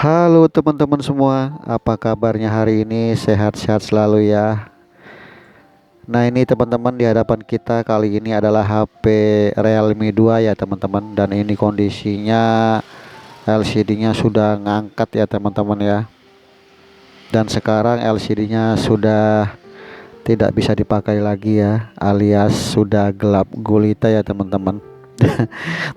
Halo teman-teman semua, apa kabarnya hari ini? Sehat-sehat selalu ya. Nah ini teman-teman, di hadapan kita kali ini adalah HP Realme 2 ya teman-teman. Dan ini kondisinya LCD-nya sudah ngangkat ya teman-teman ya. Dan sekarang LCD-nya sudah tidak bisa dipakai lagi ya, alias sudah gelap gulita ya teman-teman.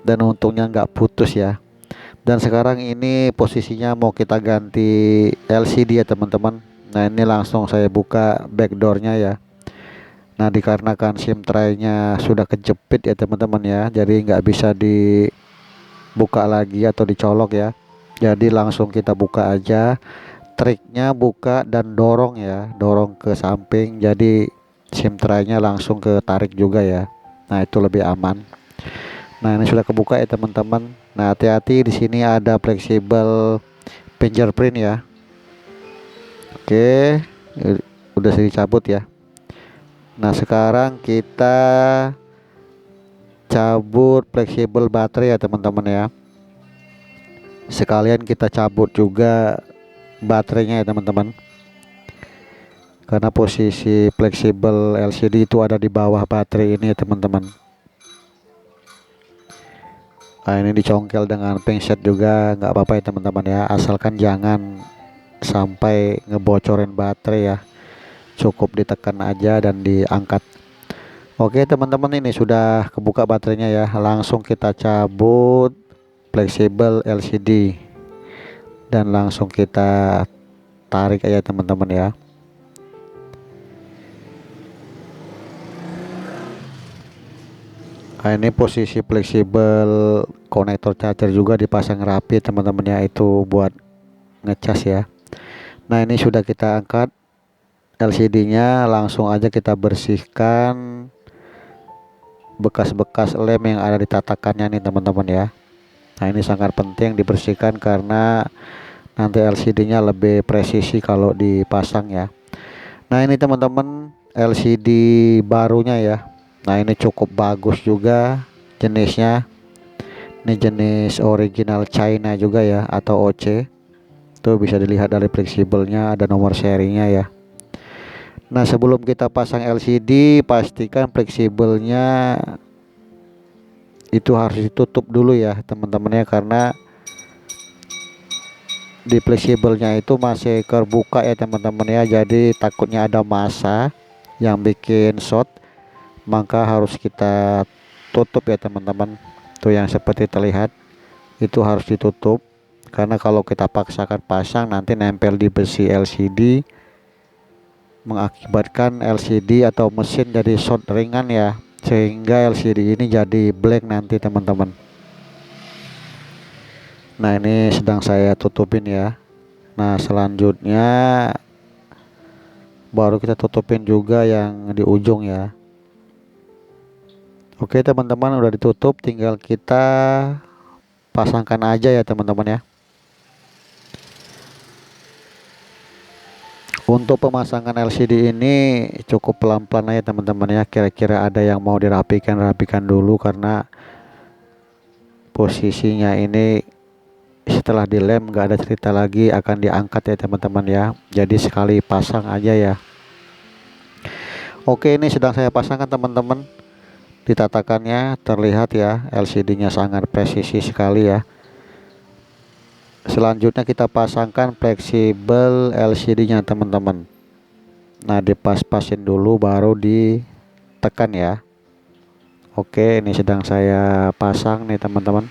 Dan untungnya nggak putus ya. Dan sekarang ini posisinya mau kita ganti LCD ya teman-teman. Nah ini langsung saya buka backdoornya ya. Nah dikarenakan SIM tray-nya sudah kejepit ya teman-teman ya, jadi nggak bisa dibuka lagi atau dicolok ya. Jadi langsung kita buka aja. Triknya buka dan dorong ya, dorong ke samping, jadi SIM tray-nya langsung ke tarik juga ya. Nah itu lebih aman. Nah ini sudah kebuka ya teman-teman. Nah hati-hati, di sini ada fleksibel fingerprint ya. Oke, udah saya cabut ya. Nah sekarang kita cabut fleksibel baterai ya teman-teman ya. Sekalian kita cabut juga baterainya ya teman-teman. Karena posisi fleksibel LCD itu ada di bawah baterai ini ya teman-teman. Nah ini dicongkel dengan pinset juga nggak apa-apa ya teman-teman ya, asalkan jangan sampai ngebocorin baterai ya. Cukup ditekan aja dan diangkat. Oke teman-teman, ini sudah kebuka baterainya ya. Langsung kita cabut fleksibel LCD dan langsung kita tarik aja teman-teman ya. Nah ini posisi fleksibel konektor charger juga dipasang rapi teman-teman ya, itu buat ngecas ya. Nah ini sudah kita angkat LCD-nya, langsung aja kita bersihkan bekas-bekas lem yang ada di tatakannya nih teman-teman ya. Nah ini sangat penting dibersihkan karena nanti LCD-nya lebih presisi kalau dipasang ya. Nah ini teman-teman LCD barunya ya. Nah ini cukup bagus juga jenisnya. Ini jenis original China juga ya, atau OC. Tuh bisa dilihat dari fleksibelnya, ada nomor serinya ya. Nah sebelum kita pasang LCD, pastikan fleksibelnya itu harus ditutup dulu ya teman-teman ya, karena di fleksibelnya itu masih terbuka ya teman-teman ya, jadi takutnya ada massa yang bikin short, maka harus kita tutup ya teman-teman. Tuh yang seperti terlihat itu harus ditutup, karena kalau kita paksakan pasang nanti nempel di besi LCD, mengakibatkan LCD atau mesin jadi short ringan ya, sehingga LCD ini jadi blank nanti teman-teman. Nah ini sedang saya tutupin ya. Nah selanjutnya baru kita tutupin juga yang di ujung ya. Oke teman-teman, udah ditutup, tinggal kita pasangkan aja ya teman-teman ya. Untuk pemasangan LCD ini cukup pelan-pelan aja teman-teman ya. Kira-kira ada yang mau dirapikan dulu, karena posisinya ini setelah dilem nggak ada cerita lagi akan diangkat ya teman-teman ya. Jadi sekali pasang aja ya. Oke, ini sedang saya pasangkan teman-teman. Ditatakannya terlihat ya, LCD-nya sangat presisi sekali ya. Selanjutnya kita pasangkan fleksibel LCD-nya teman-teman. Nah dipas-pasin dulu baru ditekan ya. Oke, ini sedang saya pasang nih teman-teman.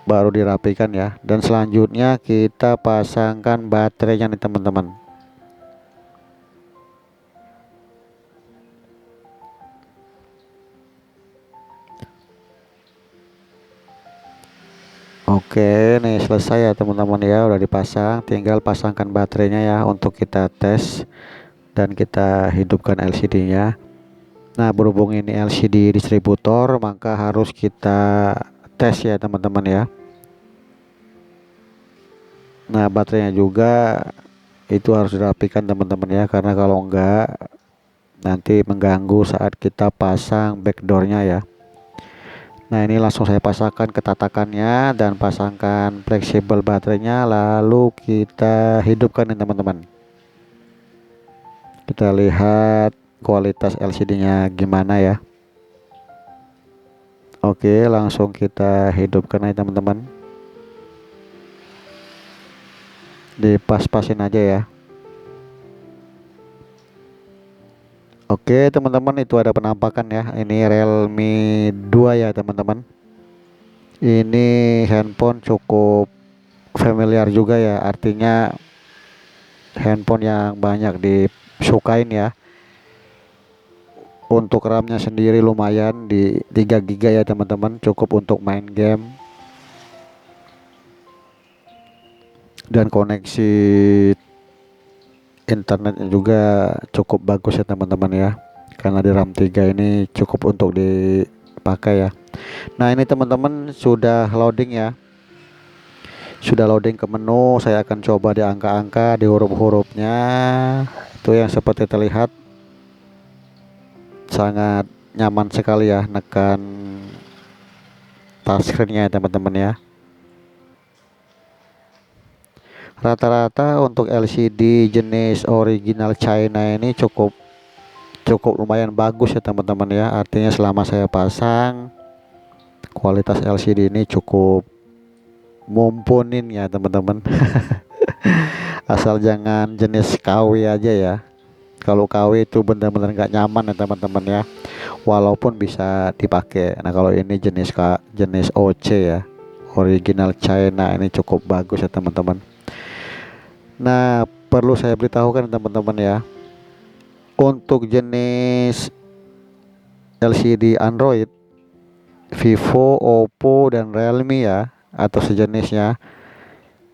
Baru dirapikan ya. Dan selanjutnya kita pasangkan baterainya nih teman-teman. Oke, nih selesai ya teman-teman ya, udah dipasang. Tinggal pasangkan baterainya ya untuk kita tes dan kita hidupkan LCD-nya. Nah berhubung ini LCD distributor, maka harus kita tes ya teman-teman ya. Nah baterainya juga itu harus dirapikan teman-teman ya, karena kalau enggak nanti mengganggu saat kita pasang backdoornya ya. Nah, ini langsung saya pasangkan ketatakannya dan pasangkan fleksibel baterainya, lalu kita hidupkan nih teman-teman. Kita lihat kualitas LCD-nya gimana ya. Oke, langsung kita hidupkan aja teman-teman. Dipas-pasin aja ya. Oke teman-teman, itu ada penampakan ya. Ini Realme 2 ya teman-teman. Ini handphone cukup familiar juga ya, artinya handphone yang banyak disukain ya. Untuk RAM-nya sendiri lumayan di 3 GB ya teman-teman, cukup untuk main game. Dan koneksi internetnya juga cukup bagus ya teman-teman ya, karena di RAM 3 ini cukup untuk dipakai ya. Nah, ini teman-teman sudah loading ya, sudah loading ke menu. Saya akan coba di angka-angka, di huruf-hurufnya itu yang seperti terlihat sangat nyaman sekali ya, nekan touchscreen-nya ya teman-teman ya. Rata-rata untuk LCD jenis original China ini cukup lumayan bagus ya teman-teman ya. Artinya selama saya pasang, kualitas LCD ini cukup mumpunin ya teman-teman. Asal jangan jenis KW aja ya. Kalau KW itu benar-benar nggak nyaman ya teman-teman ya, walaupun bisa dipakai. Nah, kalau ini jenis OC ya, original China, ini cukup bagus ya teman-teman. Nah, perlu saya beritahukan teman-teman ya, untuk jenis LCD Android, Vivo, Oppo, dan Realme ya, atau sejenisnya,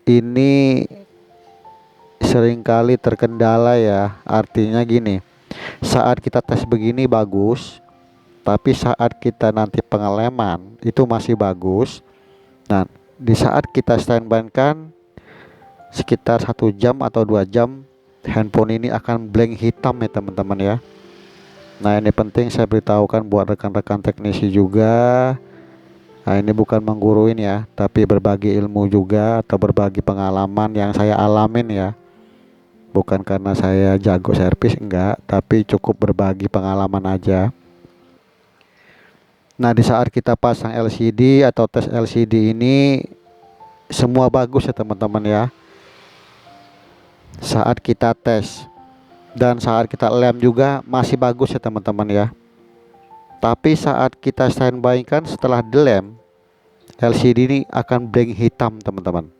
ini seringkali terkendala ya. Artinya gini, saat kita tes begini bagus, tapi saat kita nanti pengalaman itu masih bagus. Nah, di saat kita standby kan sekitar 1 jam atau 2 jam, handphone ini akan blank hitam ya teman-teman ya. Nah, ini penting saya beritahukan buat rekan-rekan teknisi juga. Nah, ini bukan mengguruin ya, tapi berbagi ilmu juga atau berbagi pengalaman yang saya alamin ya. Bukan karena saya jago servis, enggak, tapi cukup berbagi pengalaman aja. Nah, di saat kita pasang LCD atau tes LCD ini semua bagus ya teman-teman ya. Saat kita tes dan saat kita lem juga masih bagus ya teman-teman ya. Tapi saat kita standby kan setelah dilem, LCD ini akan blank hitam teman-teman.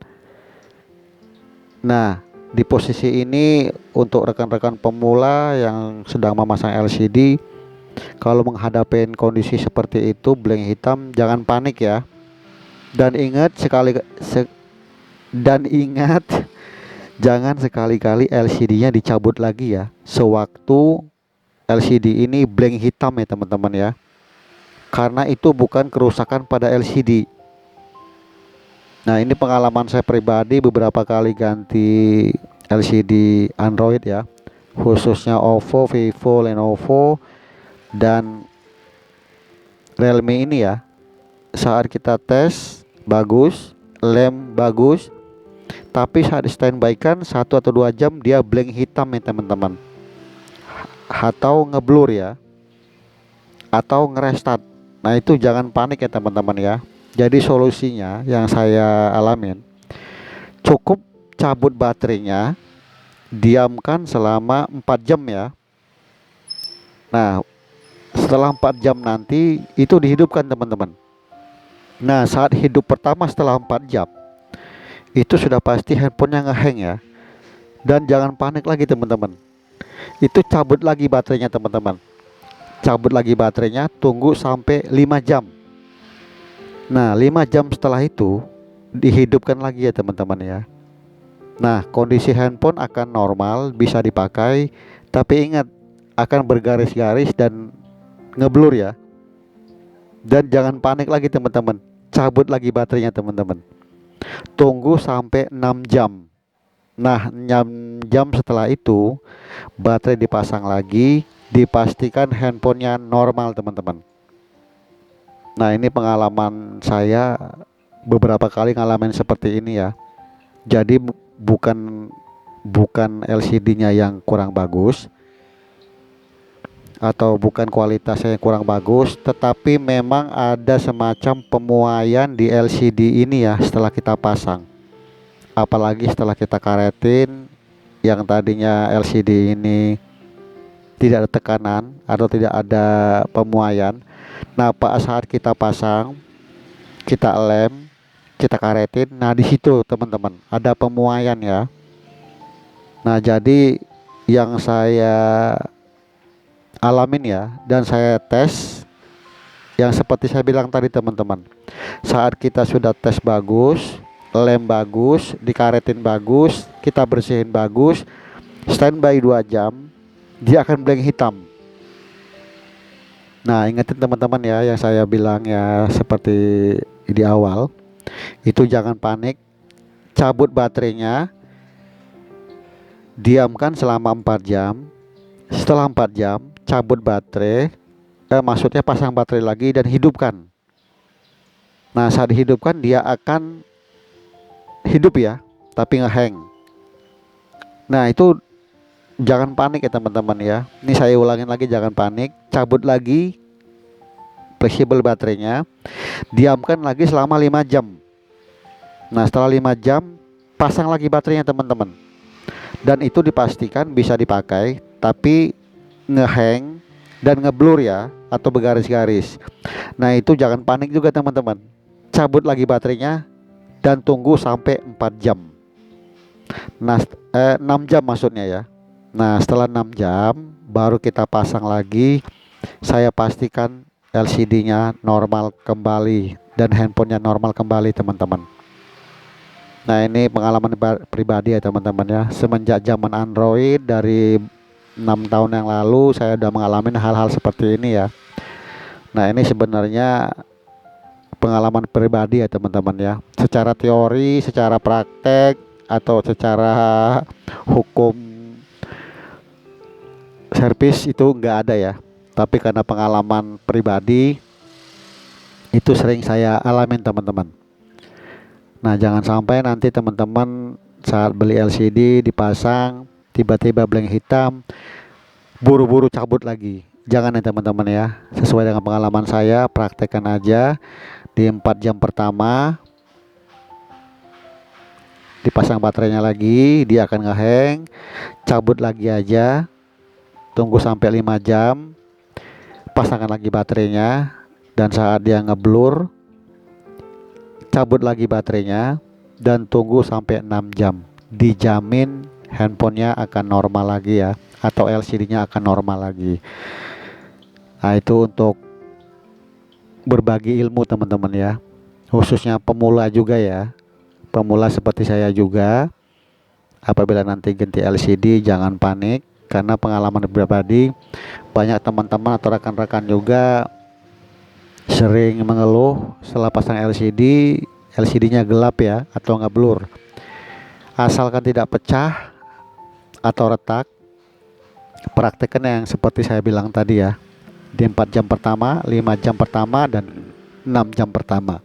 Nah, di posisi ini untuk rekan-rekan pemula yang sedang memasang LCD, kalau menghadapi kondisi seperti itu blank hitam, jangan panik ya. Dan ingat jangan sekali-kali LCD-nya dicabut lagi ya, sewaktu LCD ini blank hitam ya teman-teman ya. Karena itu bukan kerusakan pada LCD. Nah, ini pengalaman saya pribadi beberapa kali ganti LCD Android ya, khususnya Oppo, Vivo, Lenovo, dan Realme ini ya. Saat kita tes bagus, lem bagus, tapi saat di standby kan 1 atau 2 jam dia blank hitam ya teman-teman, atau ngeblur ya, atau ngerestart. Nah, itu jangan panik ya teman-teman ya. Jadi solusinya yang saya alamin, cukup cabut baterainya, diamkan selama 4 jam ya. Nah, setelah 4 jam nanti itu dihidupkan teman-teman. Nah, saat hidup pertama setelah 4 jam itu sudah pasti handphonenya ngehang ya. Dan jangan panik lagi teman-teman, itu cabut lagi baterainya teman-teman. Cabut lagi baterainya, tunggu sampai 5 jam. Nah, 5 jam setelah itu dihidupkan lagi ya teman-teman ya. Nah, kondisi handphone akan normal, bisa dipakai. Tapi ingat, akan bergaris-garis dan ngeblur ya. Dan jangan panik lagi teman-teman, cabut lagi baterainya teman-teman. Tunggu sampai 6 jam. Nah, 6 jam setelah itu baterai dipasang lagi, dipastikan handphonenya normal teman-teman. Nah ini pengalaman saya beberapa kali ngalamin seperti ini ya. Jadi bukan bukan LCD-nya yang kurang bagus atau bukan kualitasnya yang kurang bagus, tetapi memang ada semacam pemuaian di LCD ini ya setelah kita pasang. Apalagi setelah kita karetin, yang tadinya LCD ini tidak ada tekanan atau tidak ada pemuaian. Nah, pada saat kita pasang, kita lem, kita karetin, nah di situ teman-teman ada pemuaian ya. Nah, jadi yang saya alamin ya dan saya tes, yang seperti saya bilang tadi teman-teman, saat kita sudah tes bagus, lem bagus, dikaretin bagus, kita bersihin bagus, standby 2 jam, dia akan blank hitam. Nah ingetin teman-teman ya, yang saya bilang ya seperti di awal, itu jangan panik, cabut baterainya, diamkan selama 4 jam. Setelah 4 jam cabut baterai, maksudnya pasang baterai lagi dan hidupkan. Nah saat dihidupkan dia akan hidup ya, tapi ngehang. Nah itu jangan panik ya teman-teman ya. Ini saya ulangin lagi, jangan panik, cabut lagi fleksibel baterainya, diamkan lagi selama 5 jam. Nah setelah 5 jam pasang lagi baterainya teman-teman. Dan itu dipastikan bisa dipakai, tapi ngehang dan ngeblur ya, atau bergaris-garis. Nah itu jangan panik juga teman-teman. Cabut lagi baterainya dan tunggu sampai 4 jam. Nah 6 jam maksudnya ya. Nah setelah 6 jam baru kita pasang lagi. Saya pastikan LCD-nya normal kembali dan handphonenya normal kembali teman-teman. Nah ini pengalaman pribadi ya teman-teman ya. Semenjak zaman Android dari 6 tahun yang lalu saya udah mengalami hal-hal seperti ini ya. Nah ini sebenarnya pengalaman pribadi ya teman-teman ya. Secara teori, secara praktek, atau secara hukum servis itu nggak ada ya. Tapi karena pengalaman pribadi itu sering saya alamin teman-teman. Nah jangan sampai nanti teman-teman saat beli LCD dipasang tiba-tiba blank hitam, buru-buru cabut lagi. Jangan ya teman-teman ya. Sesuai dengan pengalaman saya, praktekkan aja. Di 4 jam pertama dipasang baterainya lagi, dia akan ngehang, cabut lagi aja, tunggu sampai 5 jam, pasangkan lagi baterainya, dan saat dia ngeblur cabut lagi baterainya dan tunggu sampai 6 jam. Dijamin handphonenya akan normal lagi ya, atau LCD-nya akan normal lagi. Nah itu untuk berbagi ilmu teman-teman ya, khususnya pemula juga ya. Pemula seperti saya juga, apabila nanti ganti LCD jangan panik, karena pengalaman pribadi banyak teman-teman atau rekan-rekan juga sering mengeluh setelah pasang LCD-nya gelap ya, atau ngeblur. Asalkan tidak pecah atau retak, praktekkan yang seperti saya bilang tadi ya, di 4 jam pertama, 5 jam pertama, dan 6 jam pertama.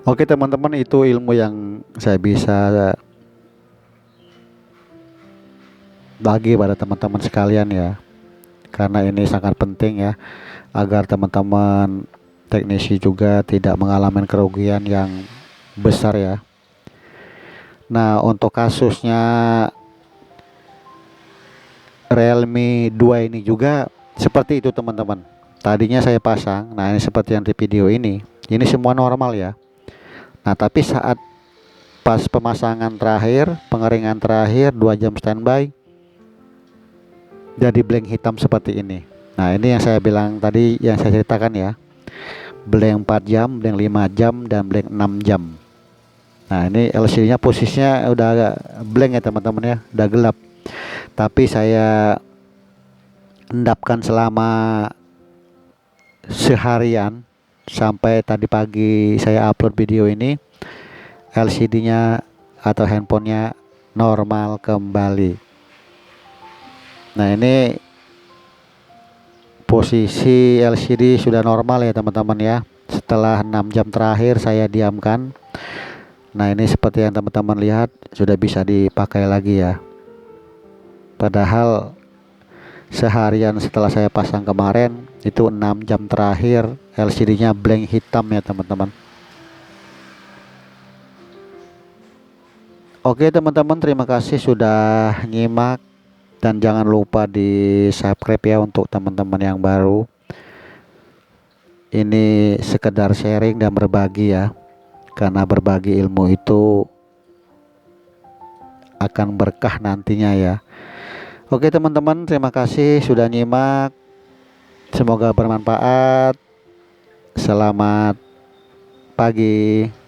Oke teman-teman, itu ilmu yang saya bisa bagi pada teman-teman sekalian ya, karena ini sangat penting ya, agar teman-teman teknisi juga tidak mengalami kerugian yang besar ya. Nah untuk kasusnya Realme 2 ini juga seperti itu teman-teman. Tadinya saya pasang, nah ini seperti yang di video ini semua normal ya. Nah tapi saat pas pemasangan terakhir, pengeringan terakhir 2 jam standby, jadi blank hitam seperti ini. Nah ini yang saya bilang tadi, yang saya ceritakan ya, blank 4 jam, blank 5 jam, dan blank 6 jam. Nah ini LCD nya posisinya udah agak blank ya teman-teman ya, udah gelap. Tapi saya endapkan selama seharian, sampai tadi pagi saya upload video ini, LCD nya atau handphonenya normal kembali. Nah ini posisi LCD sudah normal ya teman-teman ya. Setelah 6 jam terakhir saya diamkan. Nah ini seperti yang teman-teman lihat sudah bisa dipakai lagi ya. Padahal seharian setelah saya pasang kemarin itu 6 jam terakhir LCD-nya blank hitam ya teman-teman. Oke teman-teman, terima kasih sudah nyimak dan jangan lupa di subscribe ya untuk teman-teman yang baru. Ini sekedar sharing dan berbagi ya, karena berbagi ilmu itu akan berkah nantinya ya. Oke teman-teman, terima kasih sudah nyimak. Semoga bermanfaat. Selamat pagi.